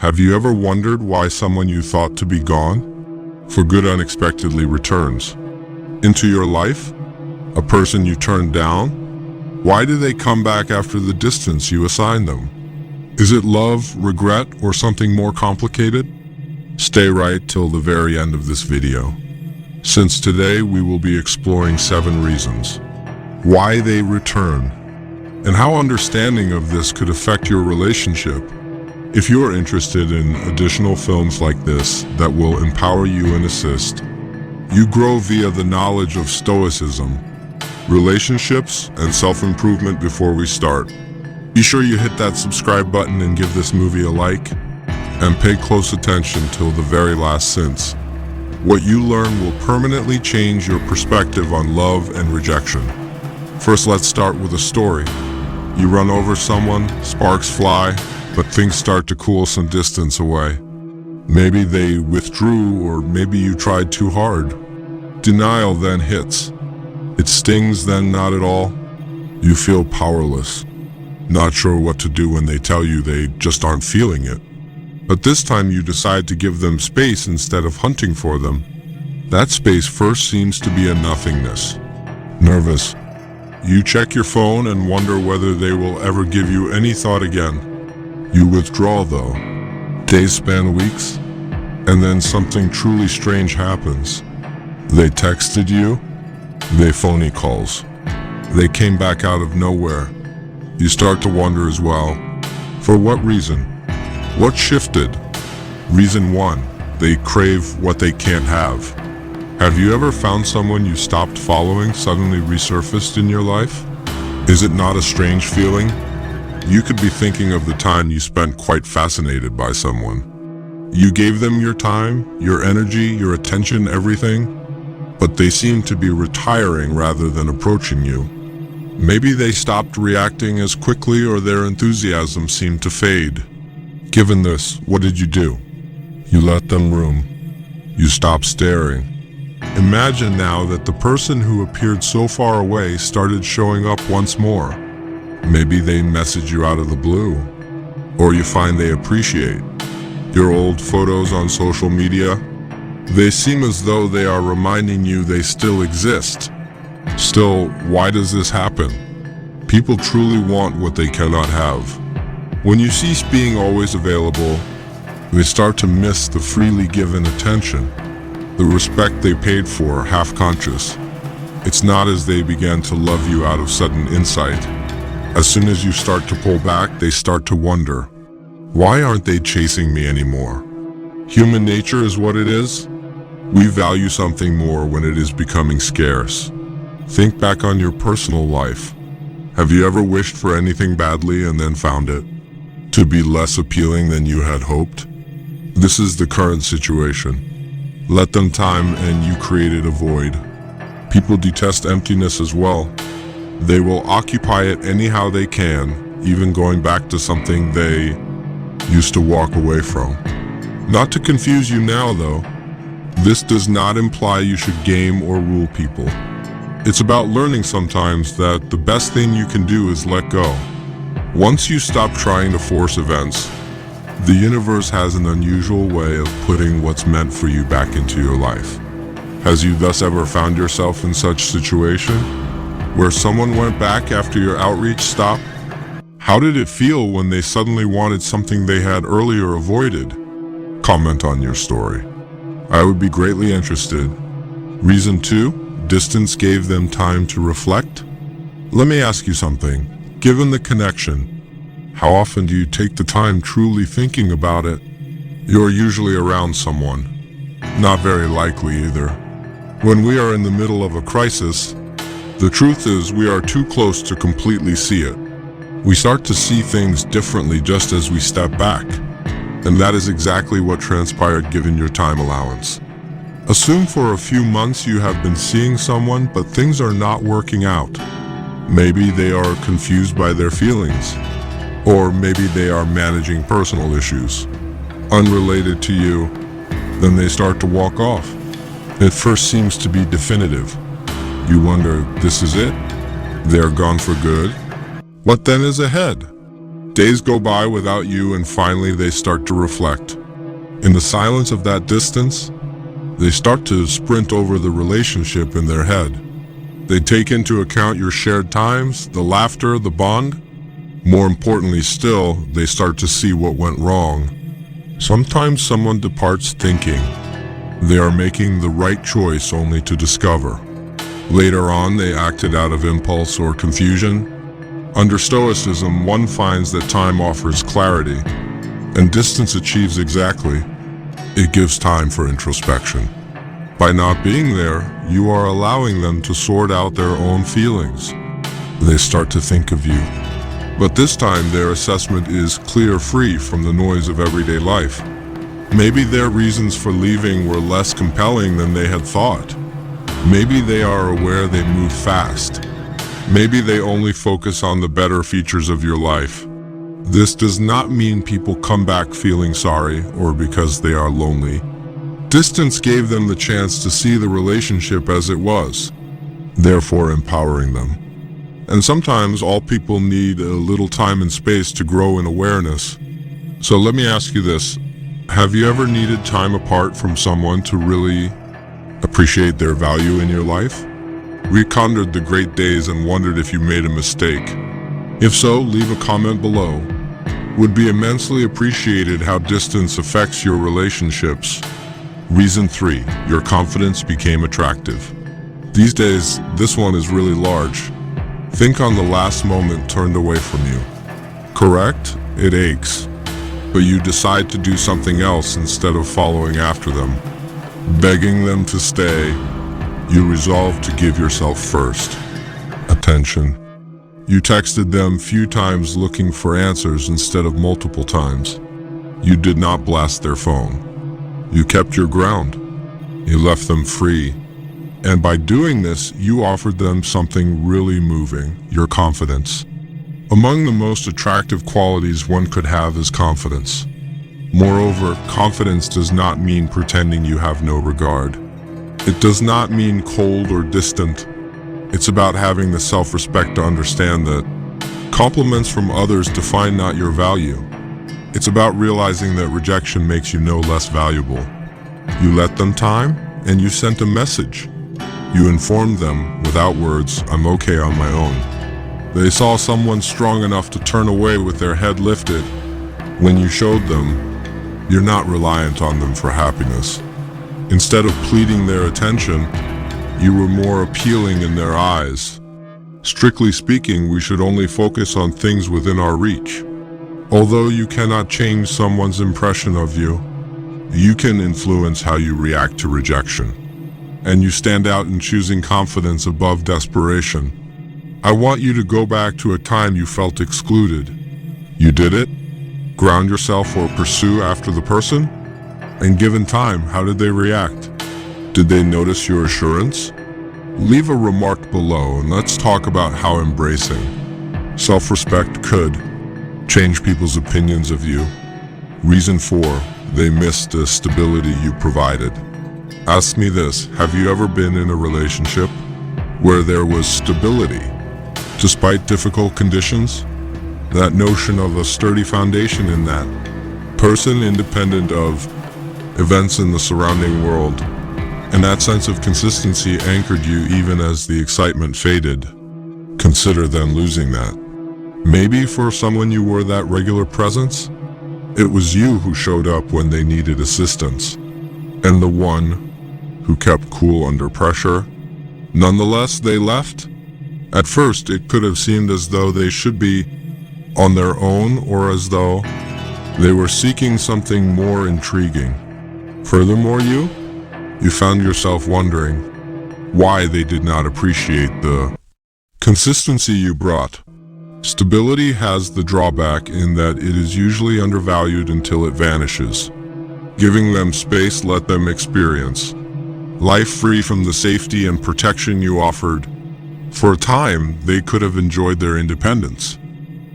Have you ever wondered why someone you thought to be gone for good unexpectedly returns into your life? A person you turned down? Why do they come back after the distance you assigned them? Is it love, regret, or something more complicated? Stay right till the very end of this video, since today we will be exploring 7 reasons why they return and how understanding of this could affect your relationship. If you are interested in additional films like this that will empower you and assist you grow via the knowledge of Stoicism, relationships, and self-improvement before we start, be sure you hit that subscribe button and give this movie a like, and pay close attention till the very last, since what you learn will permanently change your perspective on love and rejection. First, let's start with a story. You run over someone, sparks fly, but things start to cool some distance away. Maybe they withdrew, or maybe you tried too hard. Denial then hits. It stings, then not at all. You feel powerless, not sure what to do when they tell you they just aren't feeling it. But this time you decide to give them space instead of hunting for them. That space first seems to be a nothingness. Nervous, you check your phone and wonder whether they will ever give you any thought again. You withdraw though. Days span weeks, and then something truly strange happens. They texted you, they phony calls. They came back out of nowhere. You start to wonder as well, for what reason? What shifted? Reason 1, they crave what they can't have. Have you ever found someone you stopped following suddenly resurfaced in your life? Is it not a strange feeling? You could be thinking of the time you spent quite fascinated by someone. You gave them your time, your energy, your attention, everything, but they seem to be retiring rather than approaching you. Maybe they stopped reacting as quickly, or their enthusiasm seemed to fade. Given this, what did you do? You let them room. You stopped staring. Imagine now that the person who appeared so far away started showing up once more. Maybe they message you out of the blue, or you find they appreciate your old photos on social media. They seem as though they are reminding you they still exist. Still, why does this happen? People truly want what they cannot have. When you cease being always available, they start to miss the freely given attention, the respect they paid for, half-conscious. It's not as they began to love you out of sudden insight. As soon as you start to pull back, they start to wonder, why aren't they chasing me anymore? Human nature is what it is. We value something more when it is becoming scarce. Think back on your personal life. Have you ever wished for anything badly and then found it to be less appealing than you had hoped? This is the current situation. Let them time and you created a void. People detest emptiness as well. They will occupy it anyhow they can, even going back to something they used to walk away from. Not to confuse you now though, this does not imply you should game or rule people. It's about learning sometimes that the best thing you can do is let go. Once you stop trying to force events, the universe has an unusual way of putting what's meant for you back into your life. Has you thus ever found yourself in such situation, where someone went back after your outreach stopped? How did it feel when they suddenly wanted something they had earlier avoided? Comment on your story. I would be greatly interested. Reason 2, distance gave them time to reflect. Let me ask you something. Given the connection, how often do you take the time truly thinking about it? You're usually around someone. Not very likely either. When we are in the middle of a crisis, the truth is we are too close to completely see it. We start to see things differently just as we step back. And that is exactly what transpired given your time allowance. Assume for a few months you have been seeing someone, but things are not working out. Maybe they are confused by their feelings, or maybe they are managing personal issues unrelated to you. Then they start to walk off. It first seems to be definitive. You wonder, this is it? They're gone for good? What then is ahead? Days go by without you, and finally they start to reflect. In the silence of that distance, they start to sprint over the relationship in their head. They take into account your shared times, the laughter, the bond. More importantly still, they start to see what went wrong. Sometimes someone departs thinking they are making the right choice only to discover later on they acted out of impulse or confusion. Under Stoicism, one finds that time offers clarity, and distance achieves exactly. It gives time for introspection. By not being there, you are allowing them to sort out their own feelings. They start to think of you. But this time, their assessment is clear, free from the noise of everyday life. Maybe their reasons for leaving were less compelling than they had thought. Maybe they are aware they moved fast. Maybe they only focus on the better features of your life. This does not mean people come back feeling sorry or because they are lonely. Distance gave them the chance to see the relationship as it was, therefore empowering them. And sometimes all people need a little time and space to grow in awareness. So let me ask you this. Have you ever needed time apart from someone to really appreciate their value in your life? Reconsidered the great days and wondered if you made a mistake? If so, leave a comment below. Would be immensely appreciated how distance affects your relationships. Reason 3, your confidence became attractive. These days, this one is really large. Think on the last moment turned away from you. Correct? It aches. But you decide to do something else instead of following after them. Begging them to stay, you resolve to give yourself first attention. You texted them few times looking for answers instead of multiple times. You did not blast their phone. You kept your ground. You left them free. And by doing this, you offered them something really moving, your confidence. Among the most attractive qualities one could have is confidence. Moreover, confidence does not mean pretending you have no regard. It does not mean cold or distant. It's about having the self-respect to understand that compliments from others define not your value. It's about realizing that rejection makes you no less valuable. You let them time, and you sent a message. You informed them, without words, I'm okay on my own. They saw someone strong enough to turn away with their head lifted. When you showed them, you're not reliant on them for happiness. Instead of pleading their attention, you were more appealing in their eyes. Strictly speaking, we should only focus on things within our reach. Although you cannot change someone's impression of you, you can influence how you react to rejection. And you stand out in choosing confidence above desperation. I want you to go back to a time you felt excluded. You did it? Ground yourself or pursue after the person? And given time, how did they react? Did they notice your assurance? Leave a remark below and let's talk about how embracing self-respect could change people's opinions of you. Reason 4, they missed the stability you provided. Ask me this, have you ever been in a relationship where there was stability despite difficult conditions? That notion of a sturdy foundation in that person independent of events in the surrounding world, and that sense of consistency anchored you even as the excitement faded. Consider then losing that. Maybe for someone you were that regular presence. It was you who showed up when they needed assistance, and the one who kept cool under pressure. Nonetheless, they left. At first, it could have seemed as though they should be on their own or as though they were seeking something more intriguing. Furthermore, you found yourself wondering why they did not appreciate the consistency you brought. Stability has the drawback in that it is usually undervalued until it vanishes. Giving them space let them experience life free from the safety and protection you offered. For a time, they could have enjoyed their independence.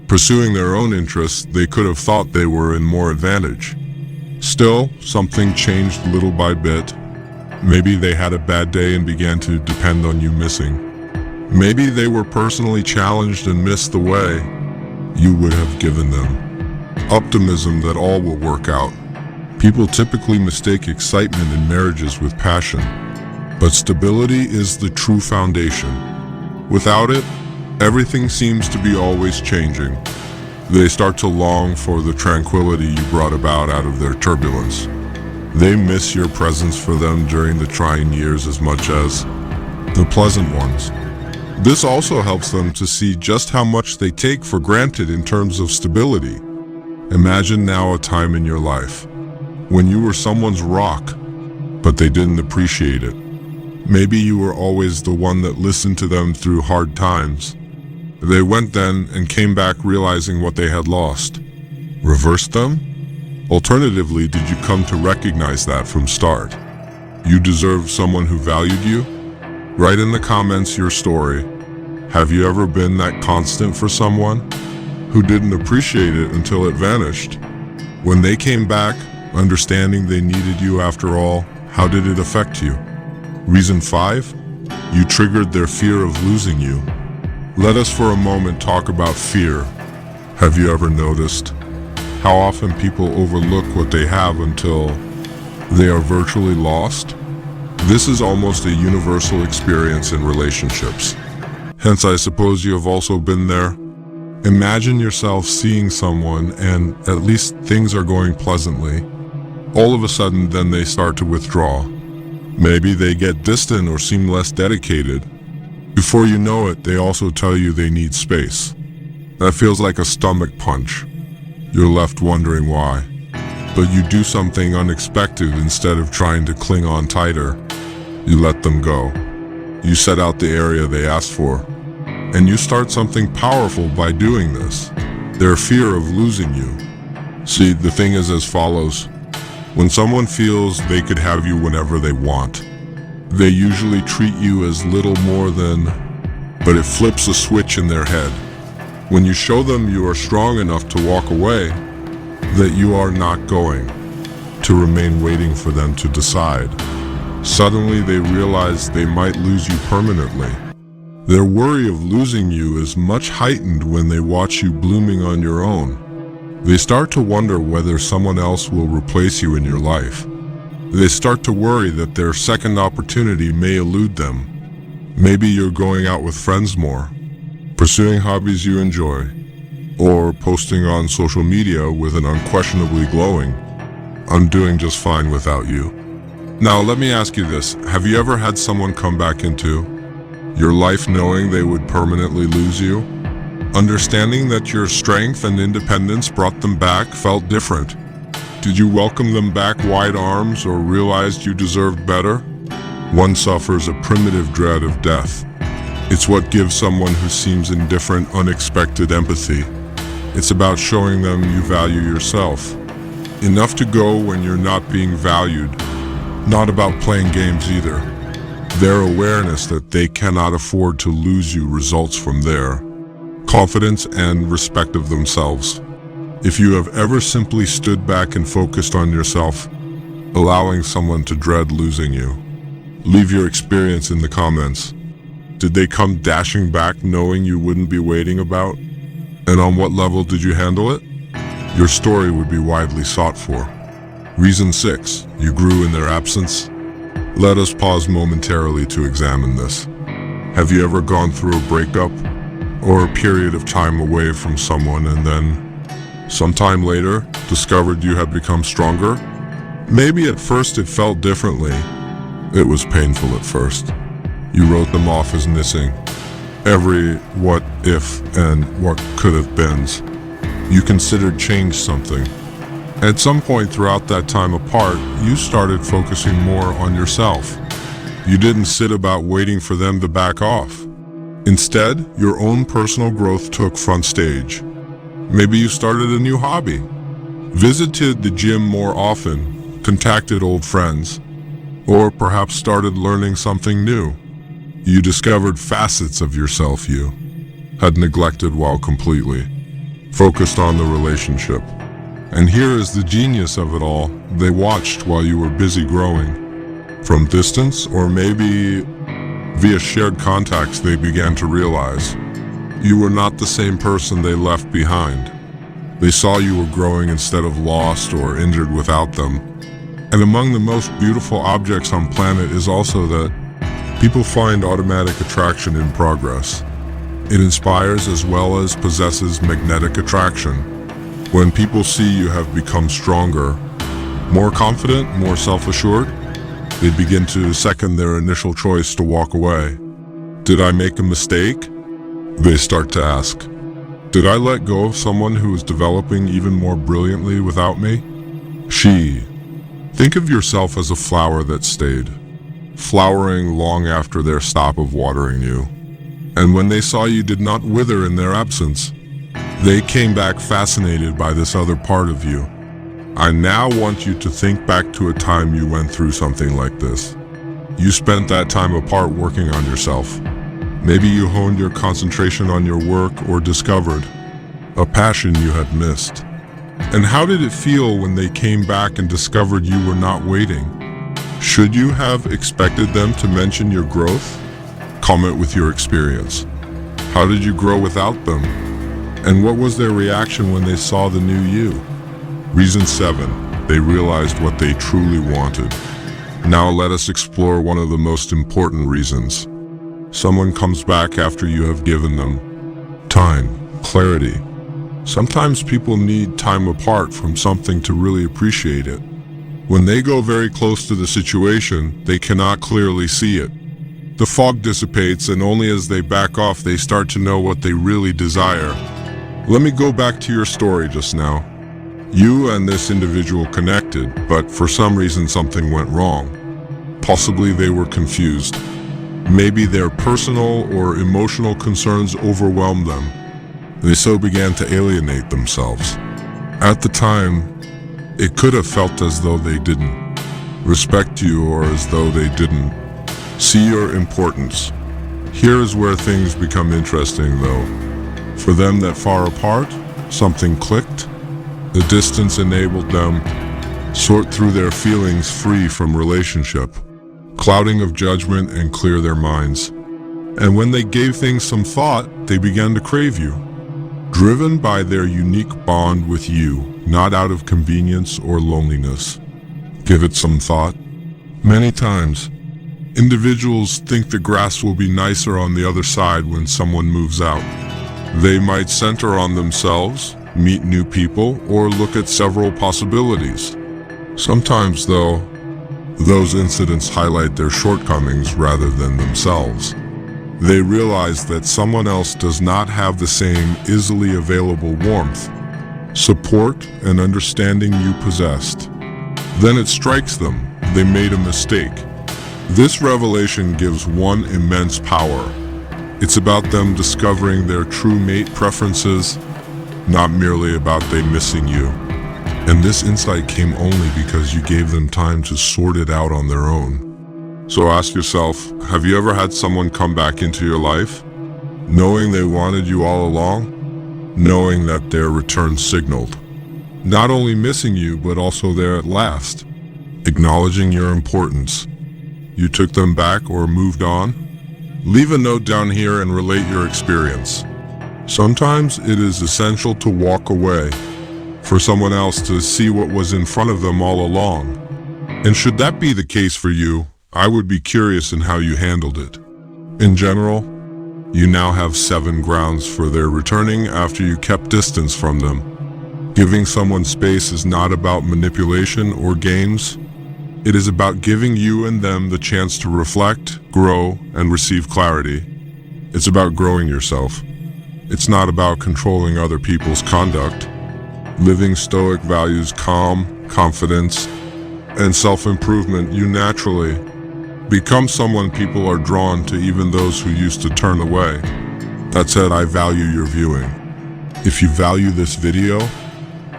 Pursuing their own interests, they could have thought they were in more advantage. Still, something changed little by bit. Maybe they had a bad day and began to depend on you missing. Maybe they were personally challenged and missed the way you would have given them. Optimism that all will work out. People typically mistake excitement in marriages with passion, but stability is the true foundation. Without it, everything seems to be always changing. They start to long for the tranquility you brought about out of their turbulence. They miss your presence for them during the trying years as much as the pleasant ones. This also helps them to see just how much they take for granted in terms of stability. Imagine now a time in your life when you were someone's rock, but they didn't appreciate it. Maybe you were always the one that listened to them through hard times. They went then and came back realizing what they had lost. Reversed them? Alternatively, did you come to recognize that from start? You deserve someone who valued you? Write in the comments your story. Have you ever been that constant for someone who didn't appreciate it until it vanished? When they came back, understanding they needed you after all, how did it affect you? Reason 5, you triggered their fear of losing you. Let us for a moment talk about fear. Have you ever noticed how often people overlook what they have until they are virtually lost? This is almost a universal experience in relationships. Hence, I suppose you have also been there. Imagine yourself seeing someone and at least things are going pleasantly. All of a sudden, then they start to withdraw. Maybe they get distant or seem less dedicated. Before you know it, they also tell you they need space. That feels like a stomach punch. You're left wondering why. But you do something unexpected instead of trying to cling on tighter. You let them go. You set out the area they asked for. And you start something powerful by doing this. Their fear of losing you. See, the thing is as follows. When someone feels they could have you whenever they want, they usually treat you as little more than, but it flips a switch in their head. When you show them you are strong enough to walk away, that you are not going to remain waiting for them to decide. Suddenly they realize they might lose you permanently. Their worry of losing you is much heightened when they watch you blooming on your own. They start to wonder whether someone else will replace you in your life. They start to worry that their second opportunity may elude them. Maybe you're going out with friends more, pursuing hobbies you enjoy, or posting on social media with an unquestionably glowing, "I'm doing just fine without you." Now let me ask you this, have you ever had someone come back into your life knowing they would permanently lose you? Understanding that your strength and independence brought them back felt different. Did you welcome them back wide arms or realized you deserved better? One suffers a primitive dread of death. It's what gives someone who seems indifferent unexpected empathy. It's about showing them you value yourself. Enough to go when you're not being valued. Not about playing games either. Their awareness that they cannot afford to lose you results from their confidence and respect of themselves. If you have ever simply stood back and focused on yourself, allowing someone to dread losing you, leave your experience in the comments. Did they come dashing back knowing you wouldn't be waiting about? And on what level did you handle it? Your story would be widely sought for. Reason 6, you grew in their absence. Let us pause momentarily to examine this. Have you ever gone through a breakup or a period of time away from someone and then, sometime later, discovered you had become stronger? Maybe at first it felt differently. It was painful at first. You wrote them off as missing. Every what if and what could have beens. You considered change something. At some point throughout that time apart, you started focusing more on yourself. You didn't sit about waiting for them to back off. Instead, your own personal growth took front stage. Maybe you started a new hobby, visited the gym more often, contacted old friends, or perhaps started learning something new. You discovered facets of yourself you had neglected while completely focused on the relationship. And here is the genius of it all. They watched while you were busy growing. From distance, or maybe via shared contacts, they began to realize You were not the same person they left behind. They saw you were growing instead of lost or injured without them. And among the most beautiful objects on planet is also that people find automatic attraction in progress. It inspires as well as possesses magnetic attraction. When people see you have become stronger, more confident, more self-assured, they begin to second their initial choice to walk away. Did I make a mistake? They start to ask. Did I let go of someone who is developing even more brilliantly without me? Think of yourself as a flower that stayed, flowering long after their stop of watering you. And when they saw you did not wither in their absence, they came back fascinated by this other part of you. I now want you to think back to a time you went through something like this. You spent that time apart working on yourself. Maybe you honed your concentration on your work or discovered a passion you had missed. And how did it feel when they came back and discovered you were not waiting? Should you have expected them to mention your growth? Comment with your experience. How did you grow without them? And what was their reaction when they saw the new you? Reason 7, they realized what they truly wanted. Now let us explore one of the most important reasons. Someone comes back after you have given them time, clarity. Sometimes people need time apart from something to really appreciate it. When they go very close to the situation, they cannot clearly see it. The fog dissipates, and only as they back off, they start to know what they really desire. Let me go back to your story just now. You and this individual connected, but for some reason something went wrong. Possibly they were confused. Maybe their personal or emotional concerns overwhelmed them. They so began to alienate themselves. At the time, it could have felt as though they didn't respect you or as though they didn't see your importance. Here is where things become interesting though. For them that far apart, something clicked. The distance enabled them sort through their feelings free from relationship, clouding of judgment, and clear their minds. And when they gave things some thought, they began to crave you, driven by their unique bond with you, not out of convenience or loneliness. Give it some thought. Many times, individuals think the grass will be nicer on the other side when someone moves out. They might center on themselves, meet new people, or look at several possibilities. Sometimes, though, those incidents highlight their shortcomings rather than themselves. They realize that someone else does not have the same easily available warmth, support, and understanding you possessed. Then it strikes them, they made a mistake. This revelation gives one immense power. It's about them discovering their true mate preferences, not merely about they missing you. And this insight came only because you gave them time to sort it out on their own. So ask yourself, have you ever had someone come back into your life, knowing they wanted you all along, knowing that their return signaled not only missing you, but also there at last, acknowledging your importance? You took them back or moved on? Leave a note down here and relate your experience. Sometimes it is essential to walk away for someone else to see what was in front of them all along. And should that be the case for you, I would be curious in how you handled it. In general, you now have 7 grounds for their returning after you kept distance from them. Giving someone space is not about manipulation or games. It is about giving you and them the chance to reflect, grow, and receive clarity. It's about growing yourself. It's not about controlling other people's conduct. Living Stoic values calm, confidence, and self-improvement. You naturally become someone people are drawn to, even those who used to turn away. That said, I value your viewing. If you value this video,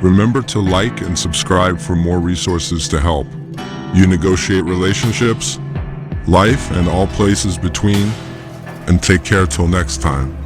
remember to like and subscribe for more resources to help you negotiate relationships, life, and all places between. And take care till next time.